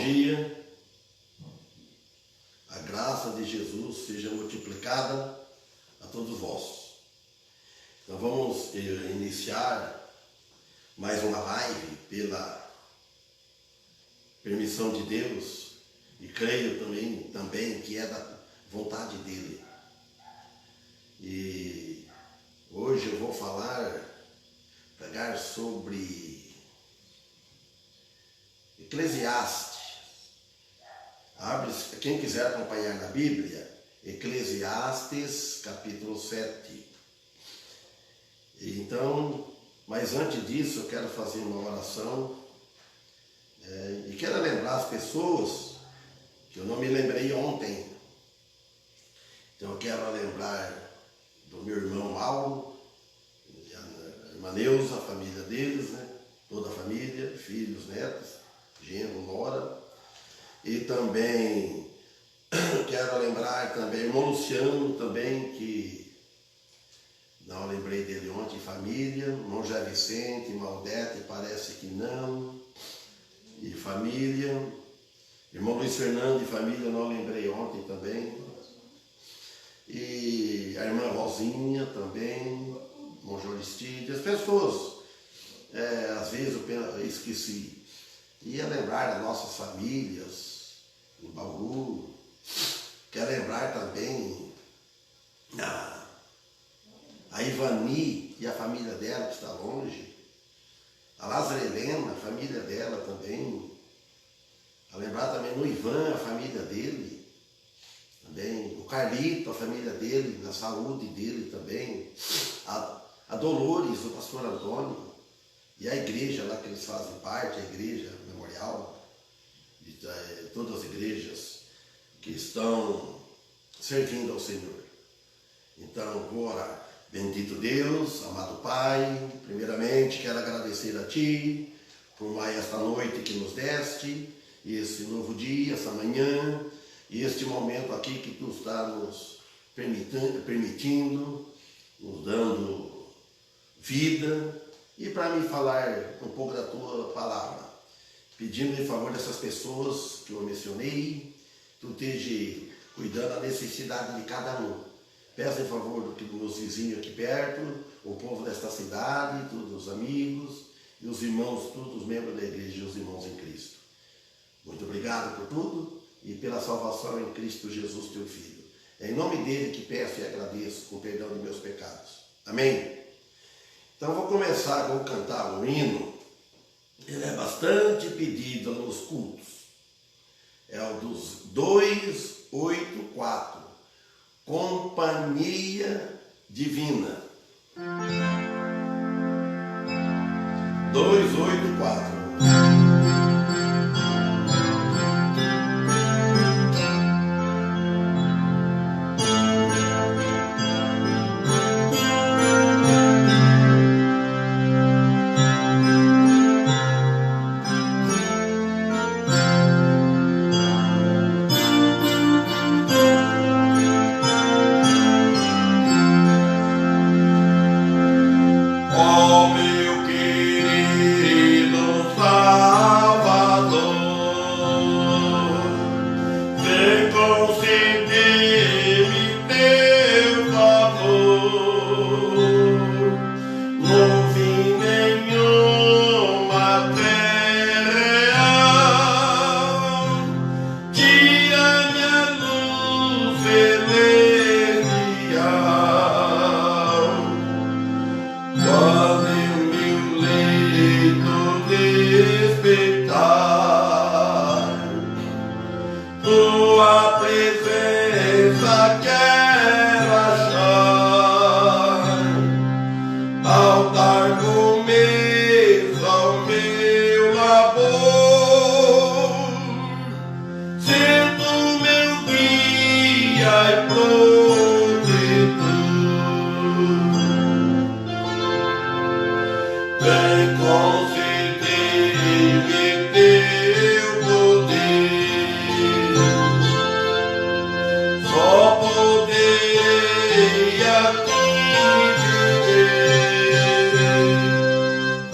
dia. A graça de Jesus seja multiplicada a todos vós. Então vamos iniciar mais uma live pela permissão de Deus e creio também que é da vontade dele. E hoje eu vou pregar sobre Eclesiastes. Quem quiser acompanhar na Bíblia, Eclesiastes capítulo 7. Então, mas antes disso eu quero fazer uma oração e quero lembrar as pessoas que eu não me lembrei ontem. Então eu quero lembrar do meu irmão Mauro, a irmã Neuza, a família deles, né? Toda a família, filhos, netos, genro, nora. E também quero lembrar também o irmão Luciano também, que não lembrei dele ontem, família, irmão José Vicente, irmão Odete, parece que não, e família, irmão Luiz Fernando e família, não lembrei ontem também, e a irmã Rosinha também, irmão Joristide, as pessoas, às vezes eu esqueci, ia lembrar das nossas famílias, em Bauru, quero lembrar também a Ivani e a família dela que está longe, a Lázara Helena, a família dela também, a lembrar também no Ivan, a família dele, também, o Carlito, a família dele, na saúde dele também, a Dolores, o pastor Antônio, e a igreja lá que eles fazem parte, a igreja memorial, de todas as igrejas que estão servindo ao Senhor. Então, vou orar. Bendito Deus, amado Pai, primeiramente quero agradecer a Ti por mais esta noite que nos deste, e esse novo dia, essa manhã, e este momento aqui que Tu está nos permitindo, nos dando vida, e para me falar um pouco da Tua palavra, pedindo em favor dessas pessoas que eu mencionei, Tu esteja cuidando da necessidade de cada um. Peço em favor dos meus vizinhos aqui perto, o povo desta cidade, todos os amigos e os irmãos, todos os membros da igreja e os irmãos em Cristo. Muito obrigado por tudo e pela salvação em Cristo Jesus, Teu Filho. É em nome dele que peço e agradeço o perdão de meus pecados. Amém? Então vou cantar um hino. Ele é bastante pedido nos cultos. É o dos 284. Companhia Divina. 284.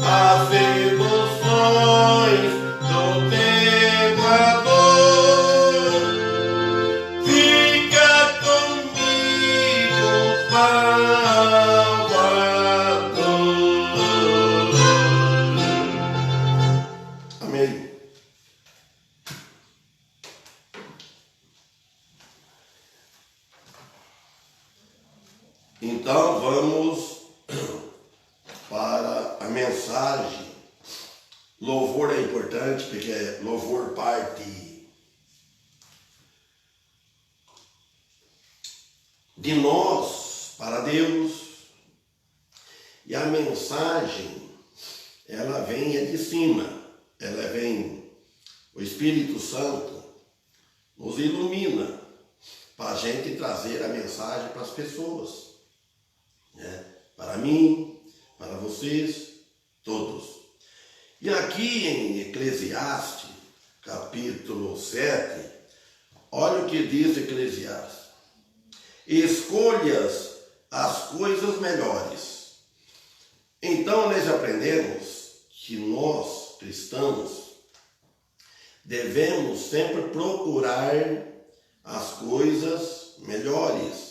As emoções do tempo Então vamos para a mensagem. Louvor é importante porque louvor parte de nós para Deus. E a mensagem, ela vem de cima, ela vem, o Espírito Santo nos ilumina para a gente trazer a mensagem para as pessoas, né? Para mim, para vocês, todos. E aqui em Eclesiastes, capítulo 7, olha o que diz Eclesiastes: escolhas as coisas melhores. Então nós aprendemos que nós, cristãos, devemos sempre procurar as coisas melhores.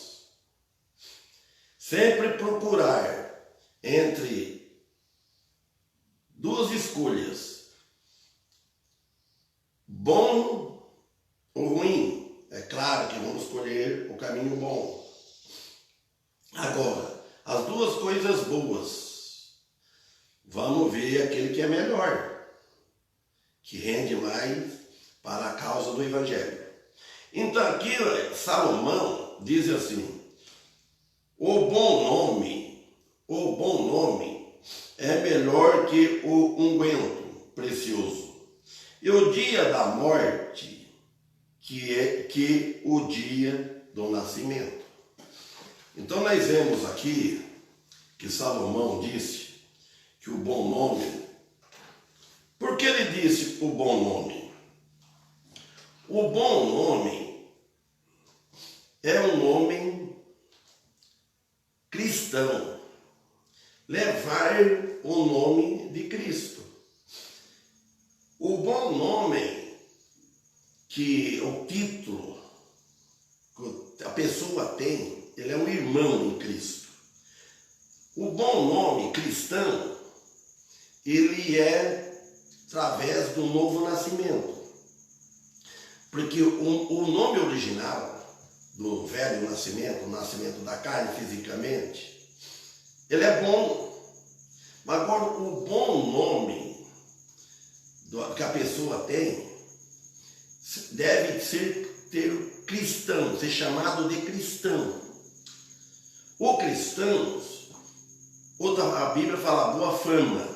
Sempre procurar entre duas escolhas, bom ou ruim. É claro que vamos escolher o caminho bom. Agora, as duas coisas boas, vamos ver aquele que é melhor, que rende mais para a causa do Evangelho. Então aqui Salomão diz assim: o bom nome é melhor que o unguento precioso, e o dia da morte que o dia do nascimento. Então nós vemos aqui que Salomão disse que o bom nome, por que ele disse o bom nome? O bom nome é um nome cristão, levar o nome de Cristo. O bom nome, que o título que a pessoa tem, ele é um irmão em Cristo. O bom nome cristão, ele é através do novo nascimento. Porque o nome original do velho nascimento, o nascimento da carne fisicamente, ele é bom. Mas agora o bom nome que a pessoa tem deve ter cristão, ser chamado de cristão. O cristão, a Bíblia fala boa fama.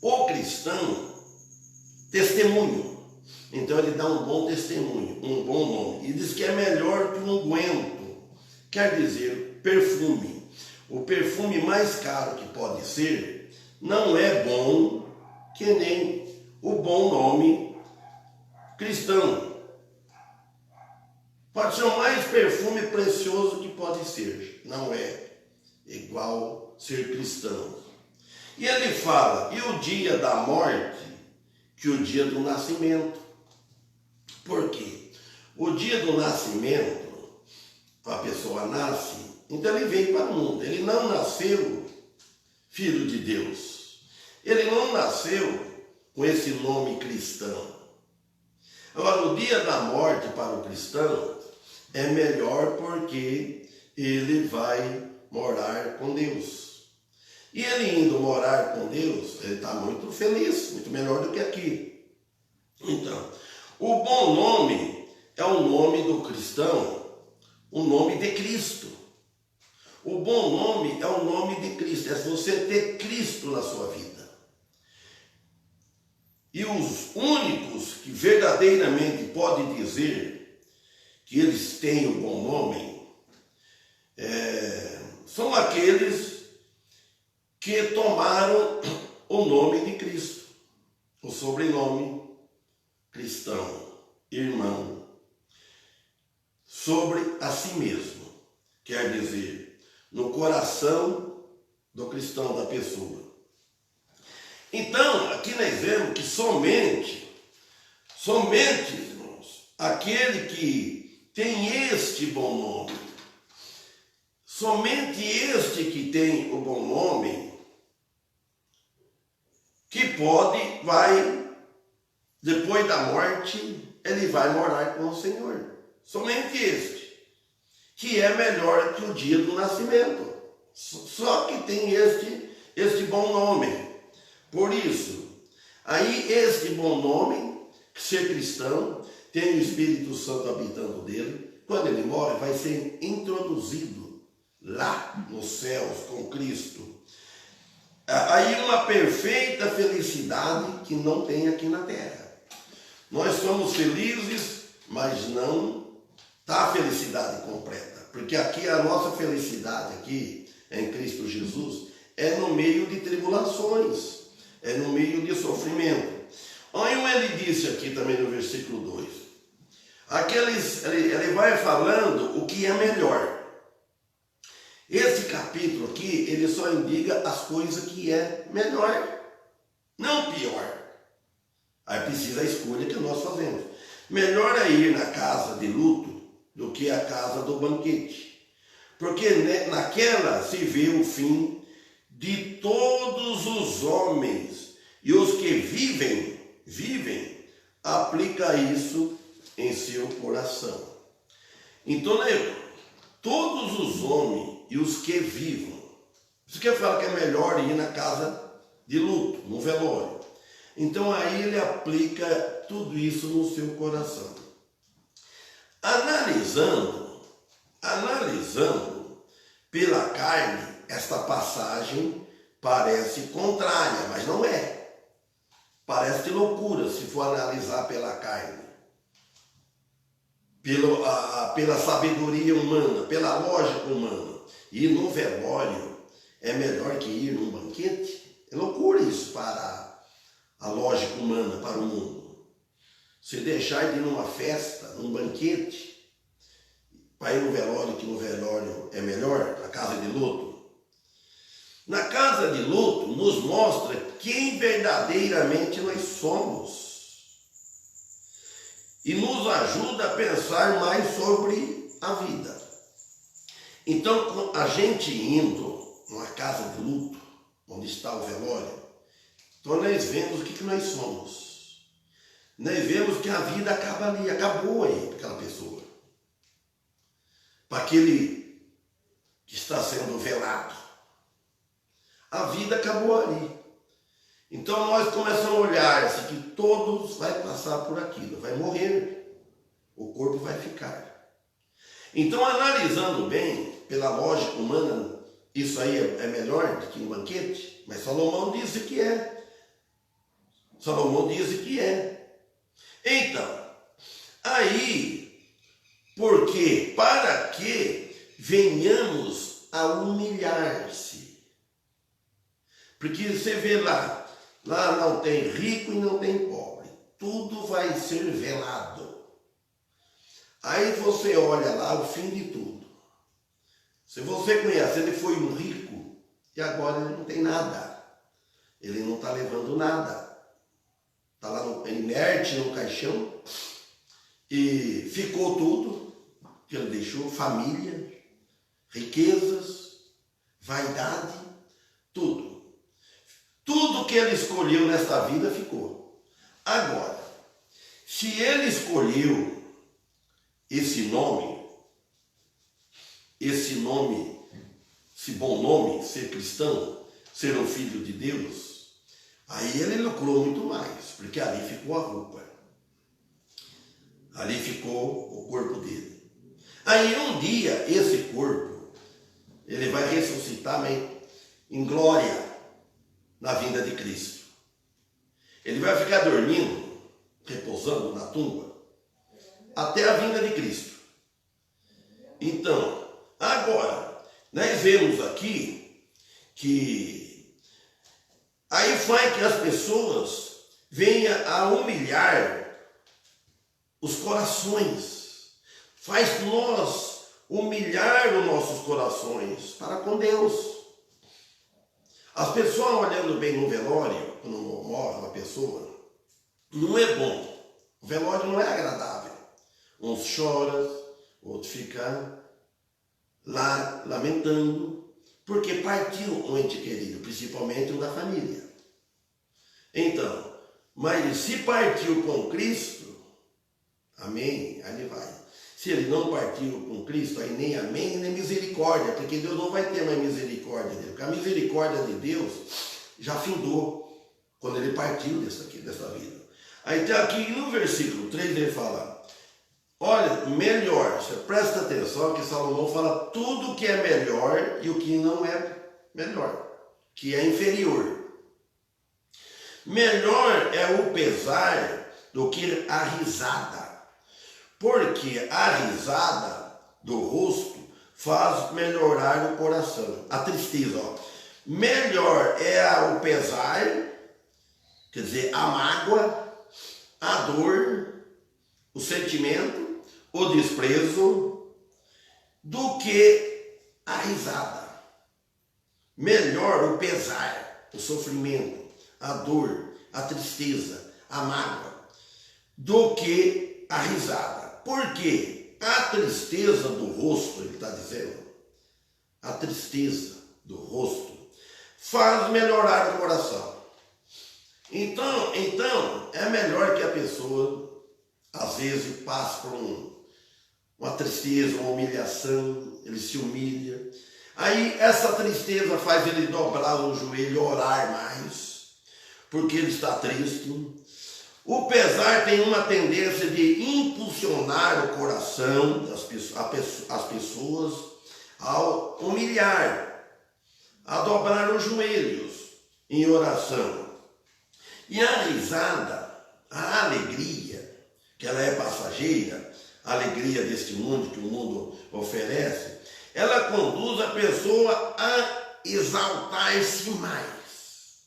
O cristão, testemunho. Então ele dá um bom testemunho, um bom nome. E diz que é melhor que um unguento. Quer dizer, perfume. O perfume mais caro que pode ser, não é bom que nem o bom nome cristão. Pode ser o mais perfume precioso que pode ser. Não é igual ser cristão. E ele fala, e o dia da morte, que o dia do nascimento. Por quê? O dia do nascimento, a pessoa nasce, então ele veio para o mundo. Ele não nasceu filho de Deus. Ele não nasceu com esse nome cristão. Agora, o dia da morte para o cristão é melhor porque ele vai morar com Deus. E ele indo morar com Deus, ele está muito feliz, muito melhor do que aqui. Então, o bom nome é o nome do cristão, o nome de Cristo. O bom nome é o nome de Cristo, é você ter Cristo na sua vida. E os únicos que verdadeiramente podem dizer que eles têm o bom nome são aqueles que tomaram o nome de Cristo, o sobrenome cristão, irmão, sobre a si mesmo. Quer dizer, no coração do cristão, da pessoa. Então, aqui nós vemos que somente, irmãos, aquele que tem este bom nome, somente este que tem o bom nome, que depois da morte, ele vai morar com o Senhor. Somente este. que é melhor que o dia do nascimento. Só que tem este bom nome. Por isso, aí este bom nome, ser cristão, tem o Espírito Santo habitando dele, quando ele morre, vai ser introduzido lá nos céus com Cristo. Aí uma perfeita felicidade que não tem aqui na terra. Nós somos felizes, mas não está a felicidade completa. Porque aqui a nossa felicidade aqui em Cristo Jesus é no meio de tribulações, é no meio de sofrimento. Olha o ele disse aqui também no versículo 2. Ele vai falando o que é melhor. Esse capítulo aqui, ele só indica as coisas que é melhor, não pior. Aí precisa a escolha que nós fazemos. Melhor é ir na casa de luto do que a casa do banquete. Porque naquela se vê o fim de todos os homens. E os que vivem, aplica isso em seu coração. Então, todos os homens e os que vivam. Isso quer falar que é melhor ir na casa de luto, no velório. Então aí ele aplica tudo isso no seu coração. Analisando pela carne, esta passagem parece contrária, mas não é. Parece loucura se for analisar pela carne. Pela sabedoria humana, pela lógica humana. Ir no velório é melhor que ir num banquete? É loucura isso para a lógica humana, para o mundo. Se deixar de ir numa festa, num banquete, para ir no velório, que no velório é melhor, na casa de luto. Na casa de luto nos mostra quem verdadeiramente nós somos. E nos ajuda a pensar mais sobre a vida. Então, a gente indo numa casa de luto, onde está o velório, então nós vemos o que nós somos. Nós vemos que a vida acaba ali, acabou aí para aquela pessoa. Para aquele que está sendo velado. A vida acabou ali. Então nós começamos a olhar assim, que todos vai passar por aquilo, vai morrer, o corpo vai ficar. Então, analisando bem, pela lógica humana, isso aí é melhor do que um banquete, mas Salomão disse que é. Salomão disse que é. Então, aí, porque para que venhamos a humilhar-se? Porque você vê lá não tem rico e não tem pobre. Tudo vai ser velado. Aí você olha lá o fim de tudo. Se você conhece, ele foi um rico e agora ele não tem nada. Ele não está levando nada. Está lá inerte no caixão e ficou tudo que ele deixou, família, riquezas, vaidade, tudo. Tudo que ele escolheu nesta vida ficou. Agora, se ele escolheu esse bom nome, ser cristão, ser um filho de Deus, aí ele lucrou muito mais, porque ali ficou a roupa. Ali ficou o corpo dele. Aí um dia, esse corpo, ele vai ressuscitar em glória na vinda de Cristo. Ele vai ficar dormindo, repousando na tumba, até a vinda de Cristo. Então, agora, nós vemos aqui que aí faz que as pessoas venham a humilhar os corações. Faz nós humilhar os nossos corações para com Deus. As pessoas olhando bem no velório, quando morre uma pessoa, não é bom. O velório não é agradável. Uns choram, outros ficam lá lamentando, porque partiu um ente querido, principalmente um da família. Então, mas se partiu com Cristo, amém, aí vai. Se ele não partiu com Cristo, aí nem amém, nem misericórdia, porque Deus não vai ter mais misericórdia dele, porque a misericórdia de Deus já findou quando ele partiu dessa vida. Aí tem aqui no versículo 3 ele fala, olha, melhor, você presta atenção que Salomão fala tudo que é melhor e o que não é melhor, que é inferior. Melhor é o pesar do que a risada, porque a risada do rosto faz melhorar o coração. A tristeza, ó. Melhor é o pesar, quer dizer, a mágoa, a dor, o sentimento, o desprezo, do que a risada. Melhor o pesar, o sofrimento, a dor, a tristeza, a mágoa, do que a risada. Por quê? A tristeza do rosto, ele está dizendo, a tristeza do rosto faz melhorar o coração. Então é melhor que a pessoa, às vezes, passe por uma tristeza, uma humilhação, ele se humilha. Aí essa tristeza faz ele dobrar o joelho e orar mais, porque ele está triste. O pesar tem uma tendência de impulsionar o coração das pessoas ao humilhar, a dobrar os joelhos em oração. E a risada, a alegria, que ela é passageira, a alegria deste mundo que o mundo oferece, ela conduz a pessoa a exaltar-se mais,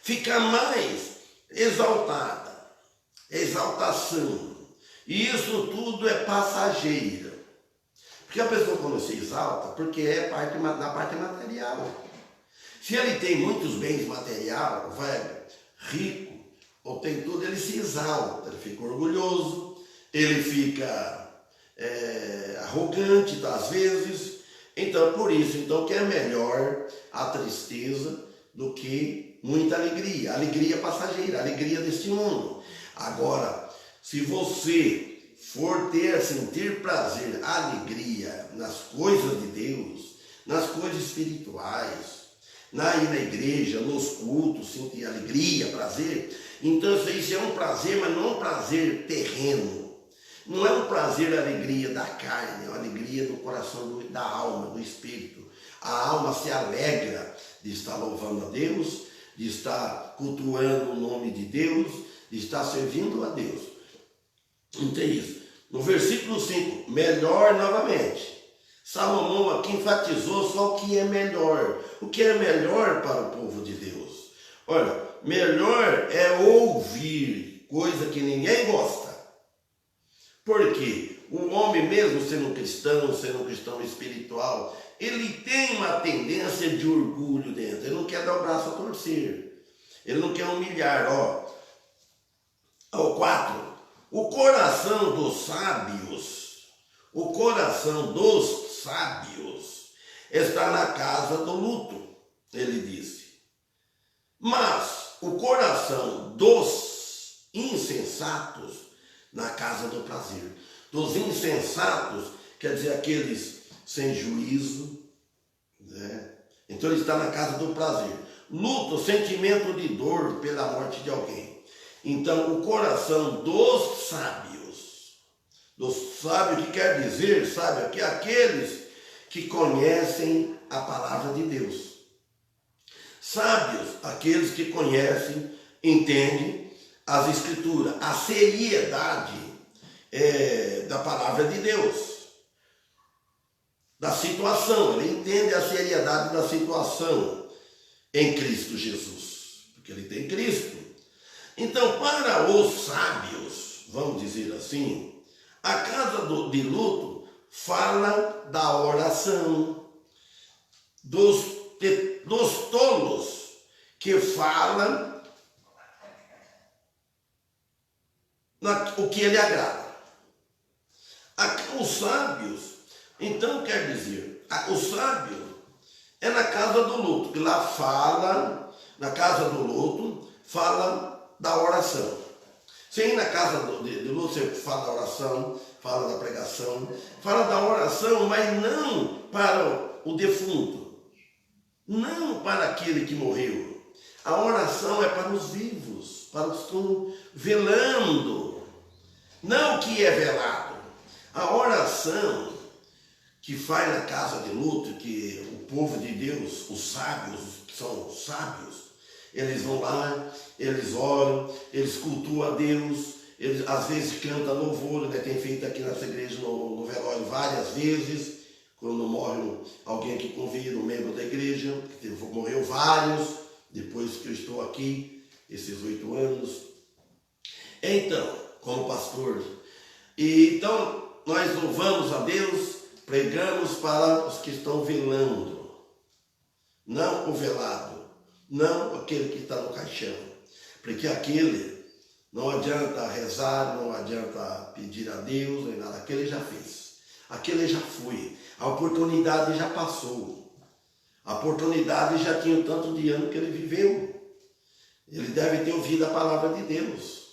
ficar mais exaltada. Exaltação. E isso tudo é passageiro. Porque a pessoa quando se exalta, porque é na parte material. Se ele tem muitos bens materiais, rico, ou tem tudo, ele se exalta, ele fica orgulhoso, ele fica arrogante às vezes. Então, por isso, que é melhor a tristeza do que muita alegria. Alegria passageira, alegria deste mundo. Agora, se você for sentir prazer, alegria nas coisas de Deus, nas coisas espirituais, ir na igreja, nos cultos, sentir alegria, prazer, então isso é um prazer, mas não é um prazer terreno. Não é um prazer, alegria da carne, é uma alegria do coração, da alma, do espírito. A alma se alegra de estar louvando a Deus, de estar cultuando o nome de Deus, de estar servindo a Deus. Então é isso. No versículo 5, melhor novamente. Salomão aqui enfatizou só o que é melhor. O que é melhor para o povo de Deus? Olha, melhor é ouvir coisa que ninguém gosta. Porque o homem mesmo sendo um cristão espiritual, ele tem uma tendência de orgulho dentro. Ele não quer dar o braço a torcer. Ele não quer humilhar, Ao 4, o coração dos sábios está na casa do luto, ele disse. Mas o coração dos insensatos na casa do prazer. Dos insensatos, quer dizer, aqueles sem juízo, né? Então ele está na casa do prazer. Luto, sentimento de dor pela morte de alguém. Então, o coração dos sábios que quer dizer, sabe, aqui, aqueles que conhecem a palavra de Deus. Sábios, aqueles que conhecem, entendem as escrituras, a seriedade da palavra de Deus, da situação, ele entende a seriedade da situação em Cristo Jesus, porque ele tem Cristo. Então, para os sábios, vamos dizer assim, a casa de luto fala da oração, dos tolos, que falam o que ele agrada. Os sábios, então quer dizer, o sábio é na casa do luto, que lá fala, na casa do luto, fala da oração. Se aí na casa de luto você fala da oração, fala da pregação, fala da oração, mas não para o defunto, não para aquele que morreu. A oração é para os vivos, para os que estão velando, não o que é velado. A oração que faz na casa de luto, que o povo de Deus, os sábios, que são sábios, eles vão lá, eles oram, eles cultuam a Deus, eles às vezes cantam louvor, né? Tem feito aqui nessa igreja no velório várias vezes, quando morre alguém que convida, um membro da igreja, morreu vários, depois que eu estou aqui, esses 8 anos. Então, como pastor, então nós louvamos a Deus, pregamos para os que estão velando, não o velado, não aquele que está no caixão, porque aquele não adianta rezar, não adianta pedir a Deus, nem nada, aquele já fez, aquele já foi, a oportunidade já passou, a oportunidade já tinha o tanto de ano que ele viveu, ele deve ter ouvido a palavra de Deus,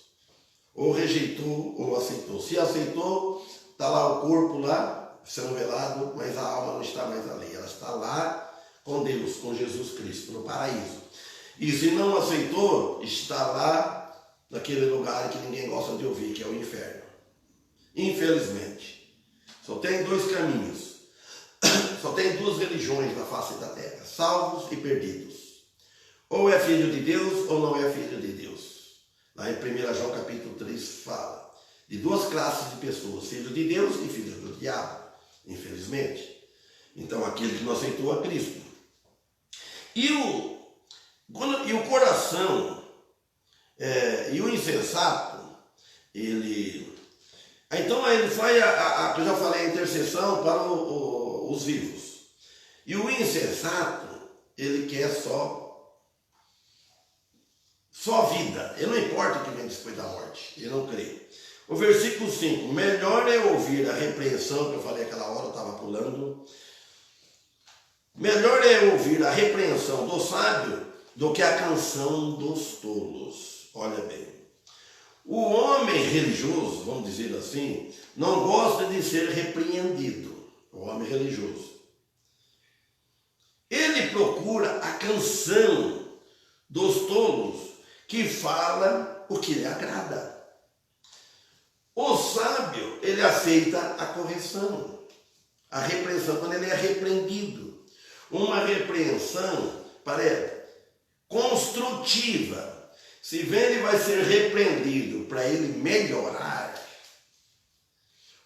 ou rejeitou ou aceitou. Se aceitou, está lá o corpo lá, sendo velado, mas a alma não está mais ali, ela está lá com Deus, com Jesus Cristo, no paraíso. E se não aceitou, está lá naquele lugar que ninguém gosta de ouvir, que é o inferno. Infelizmente, só tem 2 caminhos, só tem 2 religiões na face da terra, salvos e perdidos. Ou é filho de Deus ou não é filho de Deus. Lá em 1 João capítulo 3 fala de 2 classes de pessoas, filho de Deus e filho do diabo, infelizmente. Então aquele que não aceitou a Cristo. E o coração e o insensato, então ele faz que eu já falei, a intercessão para os vivos. E o insensato, ele quer só vida, ele não importa o que vem depois da morte, ele não crê. O versículo 5, melhor é ouvir a repreensão, que eu falei aquela hora, eu estava pulando. Melhor é ouvir a repreensão do sábio do que a canção dos tolos. Olha bem, o homem religioso, vamos dizer assim, não gosta de ser repreendido, o homem religioso. Ele procura a canção dos tolos, que fala o que lhe agrada. O sábio, ele aceita a correção, a repreensão, quando ele é repreendido. Uma repreensão construtiva. Se ele vai ser repreendido para ele melhorar,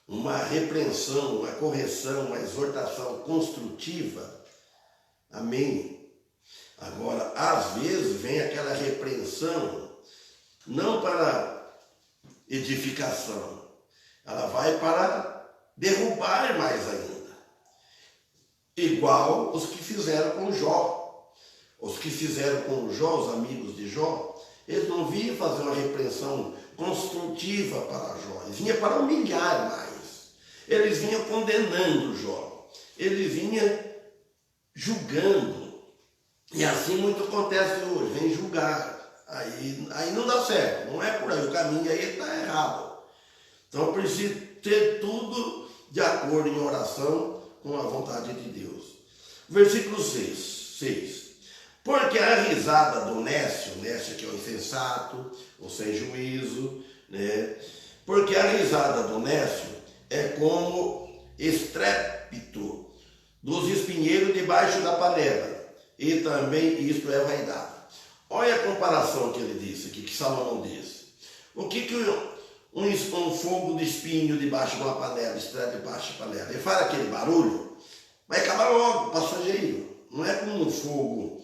uma repreensão, uma correção, uma exortação construtiva, amém. Agora, às vezes, vem aquela repreensão, não para edificação, ela vai para derrubar mais ainda. Igual os que fizeram com Jó. Os que fizeram com Jó, os amigos de Jó, eles não vinham fazer uma repreensão construtiva para Jó, eles vinham para humilhar mais. Eles vinham condenando Jó, eles vinham julgando. E assim muito acontece hoje, vem julgar, aí não dá certo, não é por aí, o caminho aí está errado. Então precisa ter tudo de acordo em oração com a vontade de Deus. Versículo 6. Porque a risada do nécio que é o insensato, o sem juízo, né? Porque a risada do nécio é como estrépito dos espinheiros debaixo da panela. E também isto é vaidade. Olha a comparação que ele disse aqui, que Salomão disse. O que um fogo de espinho debaixo de uma panela, estrela debaixo da panela, ele faz aquele barulho, vai acabar logo, passageiro. Não é como um fogo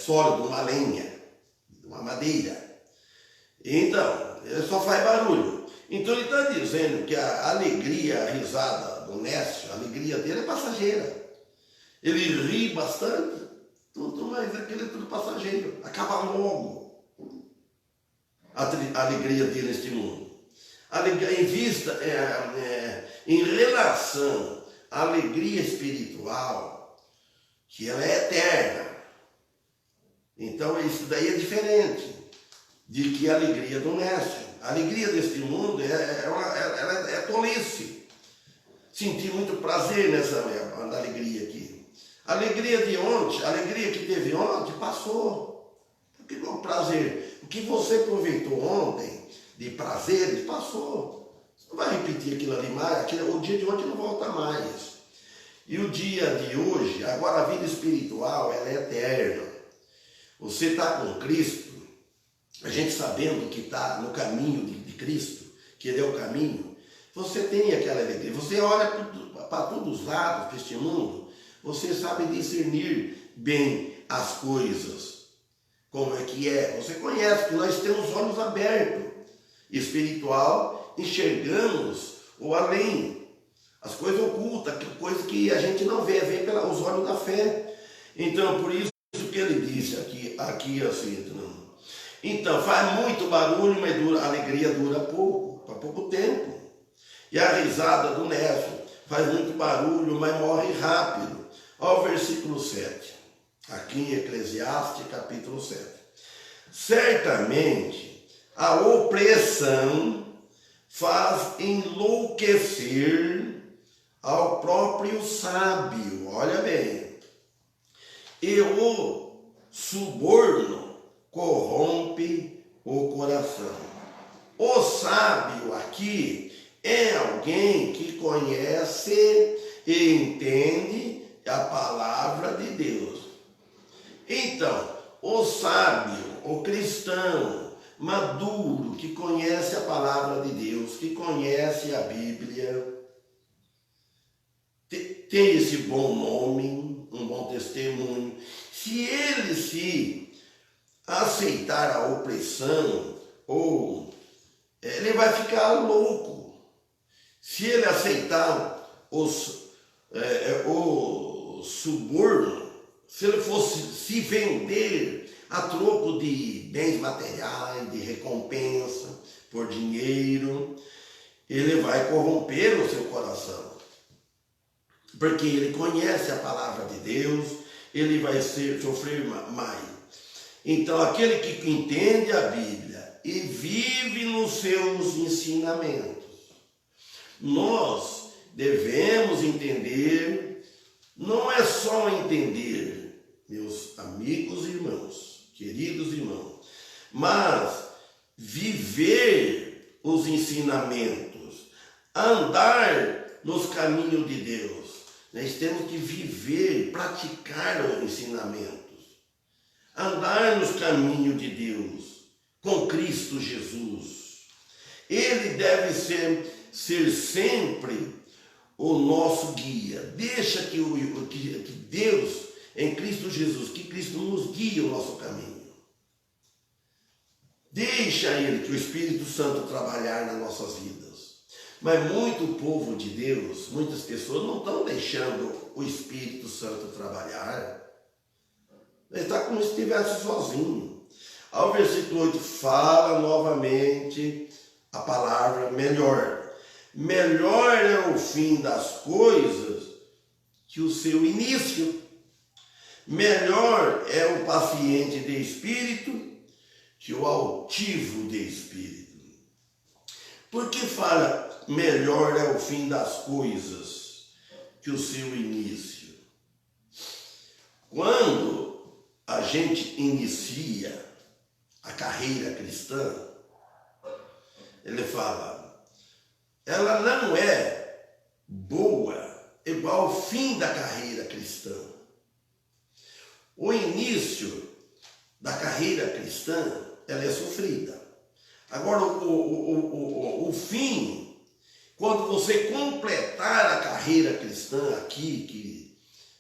sólido, uma lenha, uma madeira. Então, ele só faz barulho. Então ele está dizendo que a alegria, a risada do nécio, a alegria dele é passageira. Ele ri bastante, tudo, mas aquele é tudo passageiro. Acaba logo a alegria dele neste mundo. Em relação à alegria espiritual, que ela é eterna. Então isso daí é diferente de que a alegria do nécio. A alegria deste mundo é tolice. Senti muito prazer nessa alegria aqui. A alegria de ontem, a alegria que teve ontem, passou. Porque o prazer, o que você aproveitou ontem de prazeres, passou. Você não vai repetir aquilo ali mais, o dia de ontem não volta mais. E o dia de hoje, agora a vida espiritual, ela é eterna. Você está com Cristo, a gente sabendo que está no caminho de Cristo, que Ele é o caminho, você tem aquela alegria. Você olha para todos os lados, para este mundo, você sabe discernir bem as coisas, como é que é. Você conhece que nós temos olhos abertos, espiritual, enxergamos o além, as coisas ocultas, coisas que a gente não vê, vê pelos olhos da fé. Então, por isso que ele disse aqui assim, então, faz muito barulho, mas a alegria dura pouco, para pouco tempo. E a risada do neto faz muito barulho, mas morre rápido. Olha o versículo 7, aqui em Eclesiastes, capítulo 7. Certamente a opressão faz enlouquecer ao próprio sábio, olha bem, e o suborno corrompe o coração. O sábio aqui é alguém que conhece e entende a palavra de Deus. Então, o sábio, o cristão maduro, que conhece a palavra de Deus, que conhece a Bíblia, tem esse bom nome, um bom testemunho. Se ele se aceitar a opressão, ele vai ficar louco. Se ele aceitar o suborno, se ele fosse se vender a troco de bens materiais, de recompensa, por dinheiro, ele vai corromper o seu coração. Porque ele conhece a palavra de Deus, ele vai sofrer mais. Então, aquele que entende a Bíblia e vive nos seus ensinamentos, nós devemos entender, não é só entender, meus amigos e irmãos, queridos irmãos, mas viver os ensinamentos, andar nos caminhos de Deus. Nós temos que viver, praticar os ensinamentos, andar nos caminhos de Deus, com Cristo Jesus. Ele deve ser sempre o nosso guia. Deixa que Deus, em Cristo Jesus, que Cristo nos guie o nosso caminho. Deixa Ele, que o Espírito Santo trabalhar nas nossas vidas. Mas muito povo de Deus, muitas pessoas não estão deixando o Espírito Santo trabalhar. Ele está como se estivesse sozinho. Ao versículo 8, fala novamente a palavra melhor. Melhor é o fim das coisas que o seu início. Melhor é o paciente de espírito que o altivo de espírito. Por que fala melhor é o fim das coisas que o seu início? Quando a gente inicia a carreira cristã, ele fala, ela não é boa igual ao fim da carreira cristã. O início da carreira cristã, ela é sofrida. Agora, o fim, quando você completar a carreira cristã aqui, que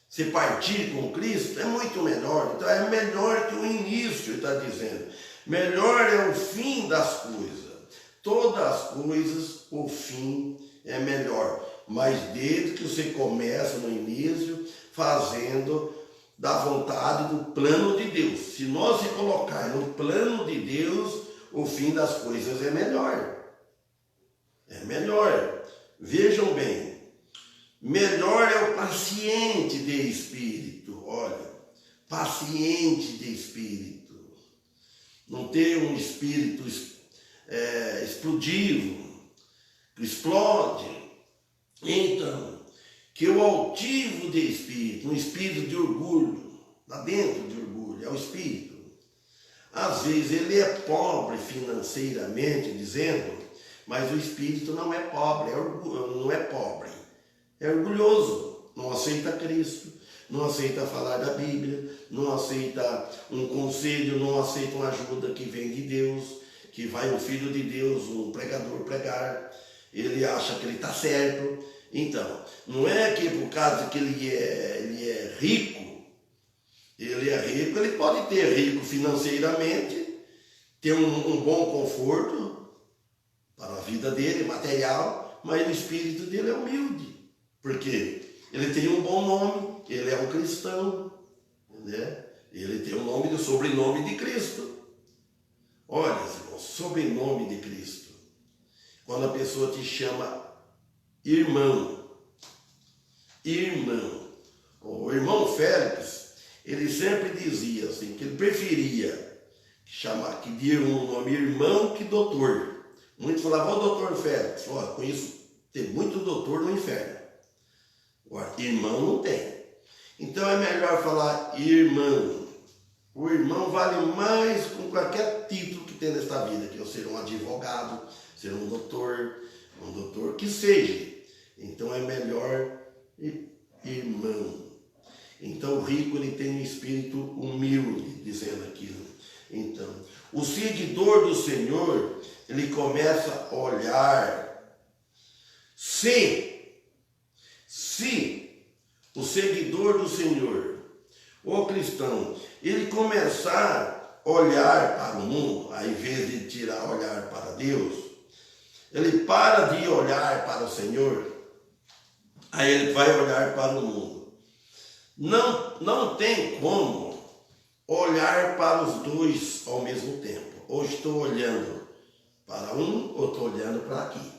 você partir com Cristo, é muito melhor. Então, é melhor que o início, ele está dizendo. Melhor é o fim das coisas. Todas as coisas, o fim é melhor. Mas desde que você começa no início, fazendo da vontade do plano de Deus. Se nós se colocar no plano de Deus, o fim das coisas é melhor. É melhor. Vejam bem. Melhor é o paciente de espírito. Olha, paciente de espírito. Não ter um espírito explodivo, explode. Então, que o altivo de espírito, um espírito de orgulho, lá dentro de orgulho, é o espírito. Às vezes ele é pobre financeiramente, dizendo, mas o espírito não é pobre, não é pobre, é orgulhoso, não aceita Cristo, não aceita falar da Bíblia, não aceita um conselho, não aceita uma ajuda que vem de Deus, que vai um filho de Deus, um pregador pregar, ele acha que ele está certo. Então, não é que por causa que ele é rico, ele pode ter rico financeiramente, ter um bom conforto para a vida dele, material, mas o espírito dele é humilde, porque ele tem um bom nome, ele é um cristão, né? Ele tem o nome do sobrenome de Cristo. Olha, irmão, sobrenome de Cristo. Quando a pessoa te chama irmão, o irmão Félix, ele sempre dizia assim, que ele preferia chamar que de um nome irmão que doutor. Muitos falavam, doutor Félix, olha, conheço, tem muito doutor no inferno. Agora, irmão não tem. Então é melhor falar irmão. O irmão vale mais com qualquer título que tem nesta vida, que é ser um advogado, ser um doutor que seja. Então é melhor irmão. Então o rico ele tem um espírito humilde, dizendo aquilo. Então, o seguidor do Senhor, ele começa a olhar se o seguidor do Senhor, o cristão, ele começar a olhar para o mundo, ao invés de tirar olhar para Deus, ele para de olhar para o Senhor, aí ele vai olhar para o mundo. Não tem como olhar para os dois ao mesmo tempo. Ou estou olhando para um, ou estou olhando para aqui.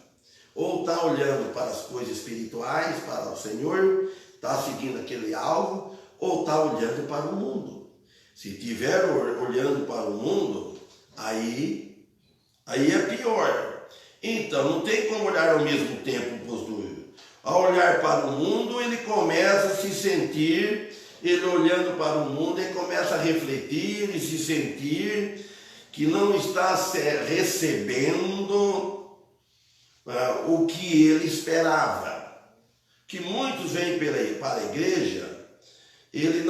Ou está olhando para as coisas espirituais, para o Senhor, está seguindo aquele alvo, ou está olhando para o mundo. Se estiver olhando para o mundo, aí é pior. Então, não tem como olhar ao mesmo tempo para os dois. Ao olhar para o mundo, ele começa a se sentir, ele olhando para o mundo, ele começa a refletir e se sentir que não está recebendo o que ele esperava. Que muitos vêm para a igreja, ele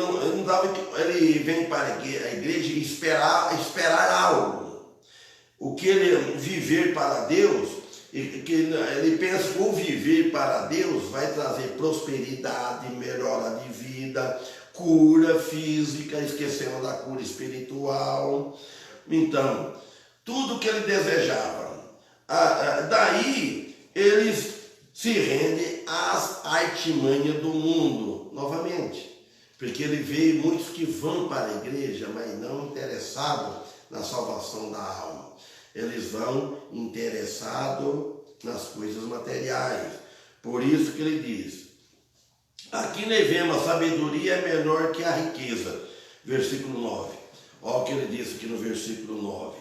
vem para a igreja e esperar algo. O que ele viver para Deus, que ele pensa que o viver para Deus vai trazer prosperidade, melhora de vida, cura física, esquecendo da cura espiritual. Então, tudo que ele desejava. Daí, eles se rendem às artimanhas do mundo, novamente. Porque ele vê muitos que vão para a igreja, mas não interessados na salvação da alma. Eles vão interessados nas coisas materiais. Por isso que ele diz, aqui nós vemos a sabedoria é menor que a riqueza. Versículo 9. Olha o que ele diz aqui no versículo 9.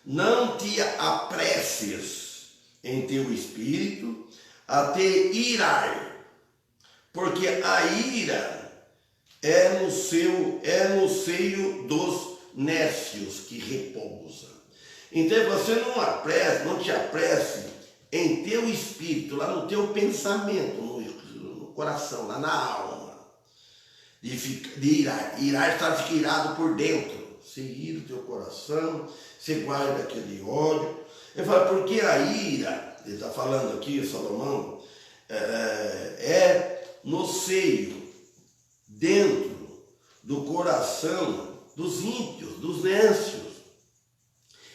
Não te apresses em teu espírito a te irar, porque a ira é no seio dos nécios que repousa. Então você não te apresse em teu espírito, lá no teu pensamento, no coração, lá na alma, de irar. Irar está ficar irado por dentro. Você ira o teu coração, você guarda aquele ódio. Ele fala, porque a ira, ele está falando aqui, Salomão, é no seio, dentro do coração dos ímpios, dos nécios.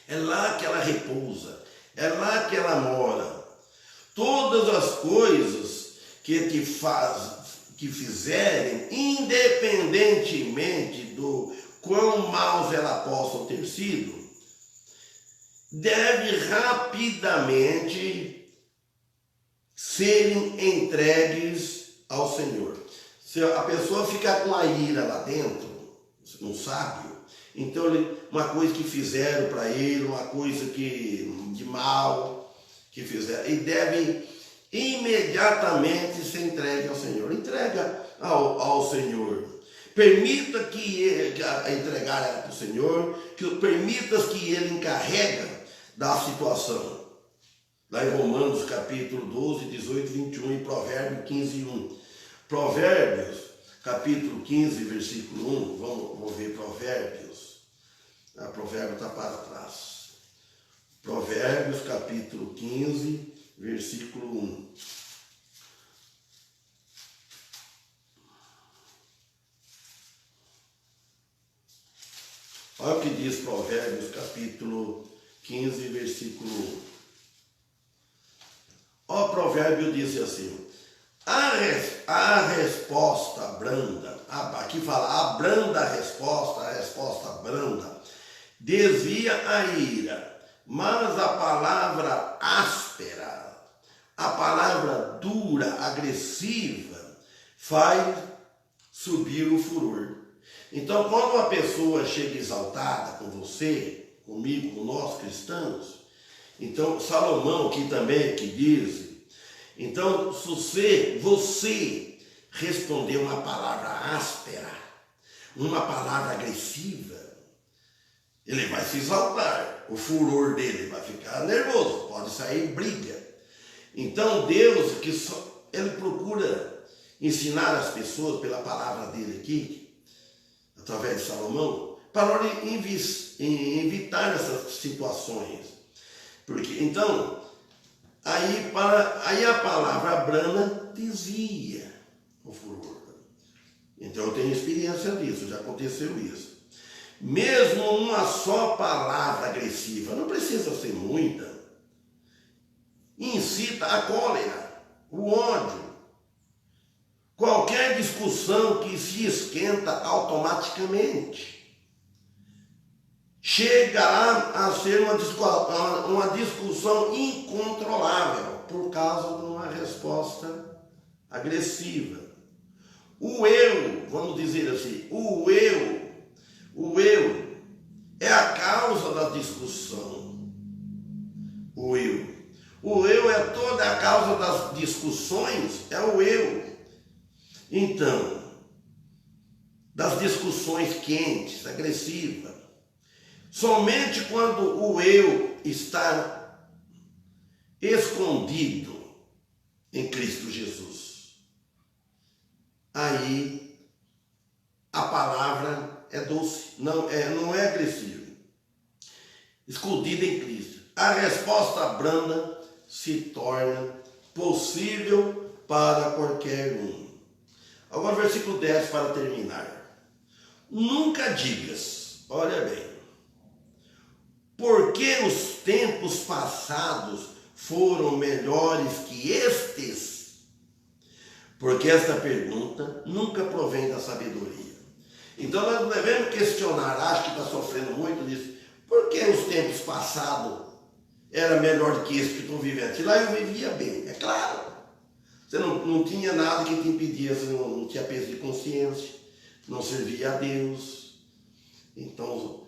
É lá que ela repousa, é lá que ela mora. Todas as coisas que fizerem, independentemente do quão maus elas possam ter sido, deve rapidamente serem entregues ao Senhor. Se a pessoa ficar com a ira lá dentro, um sábio. Então, uma coisa que fizeram para ele, uma coisa de mal que fizeram, e deve imediatamente ser entregue ao Senhor. Entrega ao Senhor. Permita que ele entregar ela para o Senhor, permita que ele encarrega da situação. Lá em Romanos capítulo 12, 18, 21 e Provérbios 15, 1. Provérbios capítulo 15, versículo 1. Vamos ver Provérbios. Provérbio está para trás. Provérbios capítulo 15, versículo 1. Olha o que diz Provérbios capítulo 15, versículo 1. O provérbio diz assim: a resposta branda, aqui fala a branda resposta, a resposta branda, desvia a ira, mas a palavra áspera, a palavra dura, agressiva, faz subir o furor. Então, quando uma pessoa chega exaltada com você, comigo, com nós cristãos, então Salomão aqui também que diz, então se você responder uma palavra áspera, uma palavra agressiva, ele vai se exaltar, o furor dele vai ficar nervoso, pode sair briga. Então Deus, ele procura ensinar as pessoas pela palavra dele aqui, através de Salomão, para evitar essas situações. Porque, então, aí a palavra branda desvia o furor. Então eu tenho experiência disso, já aconteceu isso. Mesmo uma só palavra agressiva, não precisa ser muita, incita a cólera, o ódio. Qualquer discussão que se esquenta automaticamente chegará a ser uma discussão incontrolável por causa de uma resposta agressiva. O eu, vamos dizer assim, o eu é a causa da discussão. O eu é toda a causa das discussões, é o eu. Então, das discussões quentes, agressivas, somente quando o eu está escondido em Cristo Jesus, aí a palavra é doce, não é agressiva, escondida em Cristo. A resposta branda se torna possível para qualquer um. Agora, versículo 10 para terminar. Nunca digas, olha bem, porque os tempos passados foram melhores que estes? Porque esta pergunta nunca provém da sabedoria. Então nós devemos questionar, acho que está sofrendo muito disso, por que os tempos passados era melhor que esse que estou vivendo? Se lá eu vivia bem, é claro. Você não tinha nada que te impedia, você não tinha peso de consciência, não servia a Deus. Então,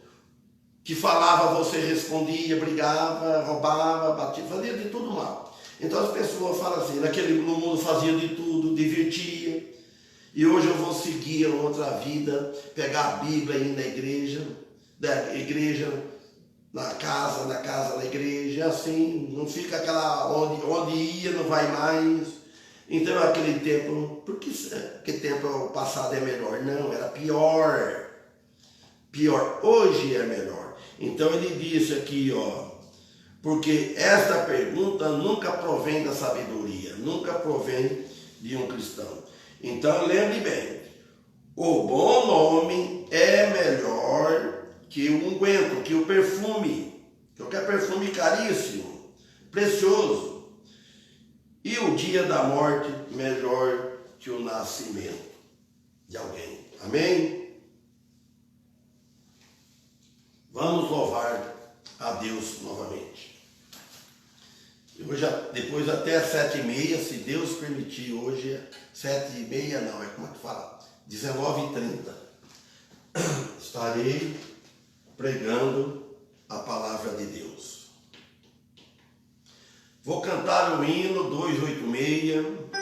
que falava, você respondia, brigava, roubava, batia, fazia de tudo mal. Então as pessoas falam assim, no mundo fazia de tudo, divertia. E hoje eu vou seguir uma outra vida, pegar a Bíblia e ir na igreja, da igreja na casa, na igreja, assim, não fica aquela onde ia, não vai mais. Então aquele tempo, porque tempo passado é melhor? Não, era pior. Hoje é melhor. Então ele disse aqui, porque esta pergunta nunca provém da sabedoria, nunca provém de um cristão. Então lembre bem, o bom nome é melhor que o unguento, que o perfume, qualquer perfume caríssimo, precioso. E o dia da morte melhor que o nascimento de alguém. Amém? Vamos louvar a Deus novamente. Depois até 7h30, se Deus permitir, hoje 7h30 não, como é que fala? 19h30. estarei pregando a palavra de Deus. Vou cantar o hino 286.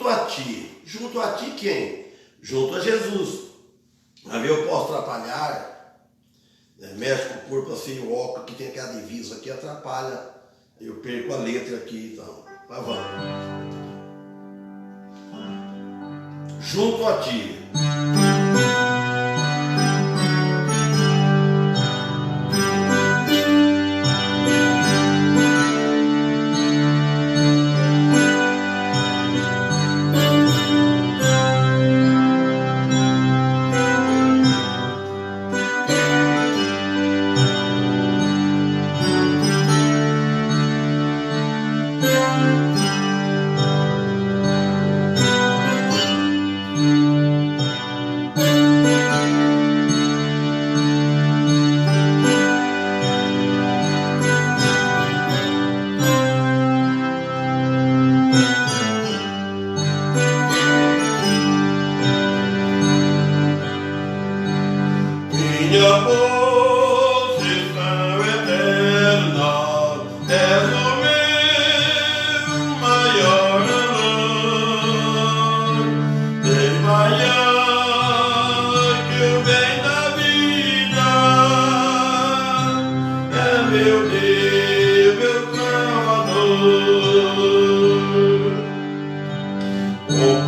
Junto a ti. Junto a ti quem? Junto a Jesus. Às vezes eu posso atrapalhar, né? Mexe com o corpo assim, o óculos que tem aquela divisa aqui atrapalha. Eu perco a letra aqui, então. Mas vamos. Junto a ti. O